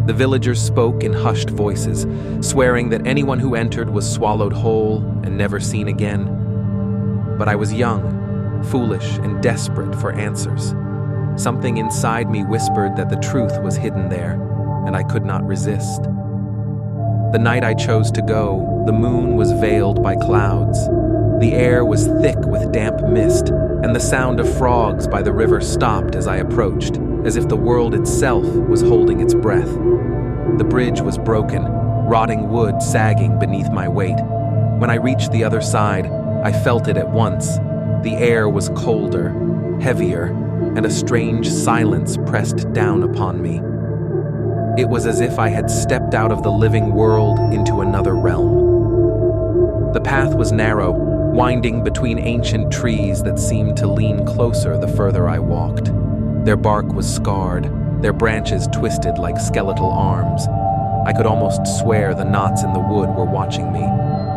The villagers spoke in hushed voices, swearing that anyone who entered was swallowed whole and never seen again. But I was young, foolish, and desperate for answers. Something inside me whispered that the truth was hidden there, and I could not resist. The night I chose to go, the moon was veiled by clouds. The air was thick with damp mist, and the sound of frogs by the river stopped as I approached, as if the world itself was holding its breath. The bridge was broken, rotting wood sagging beneath my weight. When I reached the other side, I felt it at once. The air was colder, heavier, and a strange silence pressed down upon me. It was as if I had stepped out of the living world into another realm. The path was narrow, winding between ancient trees that seemed to lean closer the further I walked. Their bark was scarred, their branches twisted like skeletal arms. I could almost swear the knots in the wood were watching me.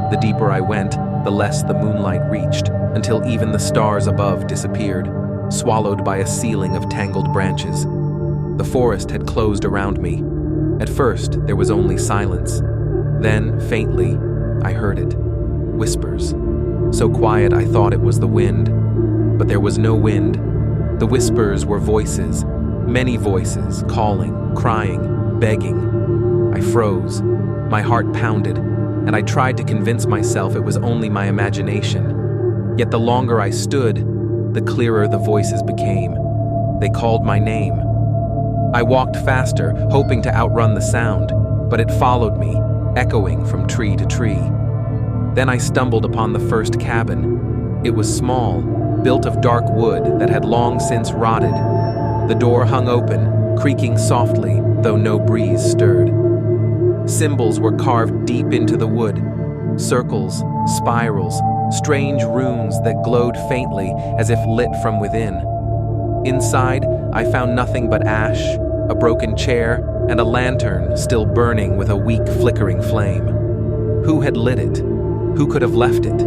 The deeper I went, the less the moonlight reached, until even the stars above disappeared, swallowed by a ceiling of tangled branches. The forest had closed around me. At first, there was only silence. Then, faintly, I heard it. Whispers. So quiet I thought it was the wind. But there was no wind. The whispers were voices, many voices, calling, crying, begging. I froze. My heart pounded, and I tried to convince myself it was only my imagination. Yet the longer I stood, the clearer the voices became. They called my name. I walked faster, hoping to outrun the sound, but it followed me, echoing from tree to tree. Then I stumbled upon the first cabin. It was small, built of dark wood that had long since rotted. The door hung open, creaking softly, though no breeze stirred. Symbols were carved deep into the wood, circles, spirals, strange runes that glowed faintly as if lit from within. Inside, I found nothing but ash, a broken chair, and a lantern still burning with a weak, flickering flame. Who had lit it? Who could have left it?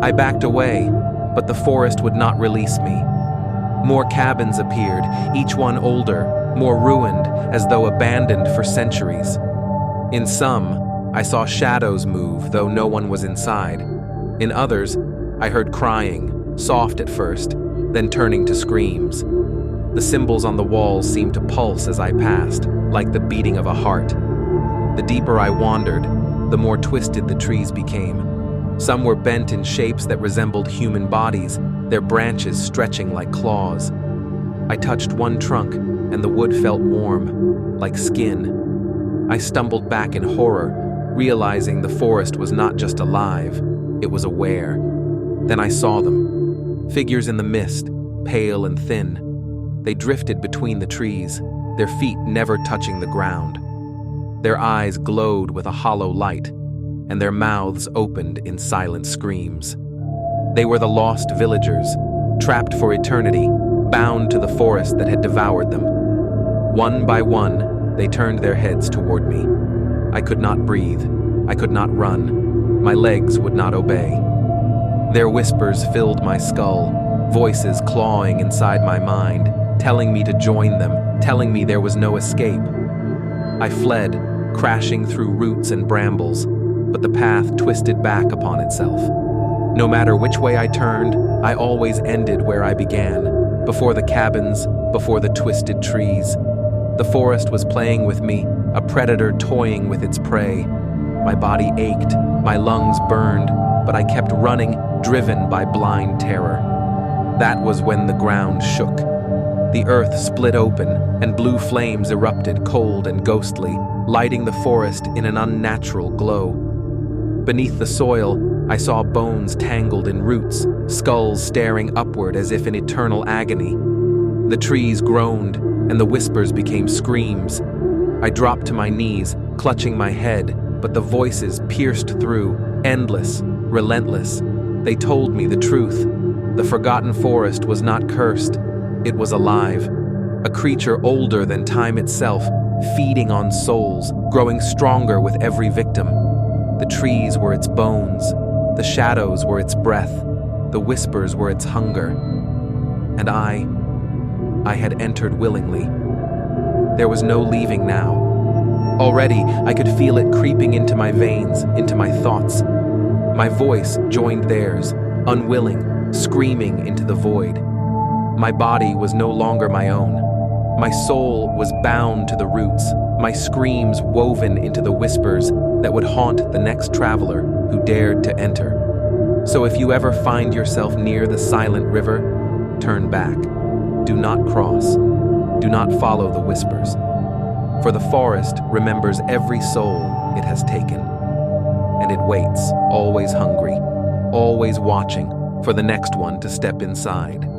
I backed away, but the forest would not release me. More cabins appeared, each one older, more ruined, as though abandoned for centuries. In some, I saw shadows move, though no one was inside. In others, I heard crying, soft at first, then turning to screams. The symbols on the walls seemed to pulse as I passed, like the beating of a heart. The deeper I wandered, the more twisted the trees became. Some were bent in shapes that resembled human bodies, their branches stretching like claws. I touched one trunk, and the wood felt warm, like skin. I stumbled back in horror, realizing the forest was not just alive, it was aware. Then I saw them. Figures in the mist, pale and thin. They drifted between the trees, their feet never touching the ground. Their eyes glowed with a hollow light, and their mouths opened in silent screams. They were the lost villagers, trapped for eternity, bound to the forest that had devoured them. One by one, they turned their heads toward me. I could not breathe. I could not run. My legs would not obey. Their whispers filled my skull, voices clawing inside my mind, telling me to join them, telling me there was no escape. I fled, crashing through roots and brambles, but the path twisted back upon itself. No matter which way I turned, I always ended where I began, before the cabins, before the twisted trees. The forest was playing with me, a predator toying with its prey. My body ached, my lungs burned, but I kept running, driven by blind terror. That was when the ground shook. The earth split open, and blue flames erupted, cold and ghostly, lighting the forest in an unnatural glow. Beneath the soil, I saw bones tangled in roots, skulls staring upward as if in eternal agony. The trees groaned, and the whispers became screams. I dropped to my knees, clutching my head, but the voices pierced through, endless, relentless. They told me the truth. The forgotten forest was not cursed. It was alive, a creature older than time itself, feeding on souls, growing stronger with every victim. The trees were its bones, the shadows were its breath, the whispers were its hunger. And I had entered willingly. There was no leaving now. Already, I could feel it creeping into my veins, into my thoughts. My voice joined theirs, unwilling, screaming into the void. My body was no longer my own. My soul was bound to the roots, my screams woven into the whispers that would haunt the next traveler who dared to enter. So if you ever find yourself near the silent river, turn back. Do not cross. Do not follow the whispers. For the forest remembers every soul it has taken. And it waits, always hungry, always watching for the next one to step inside.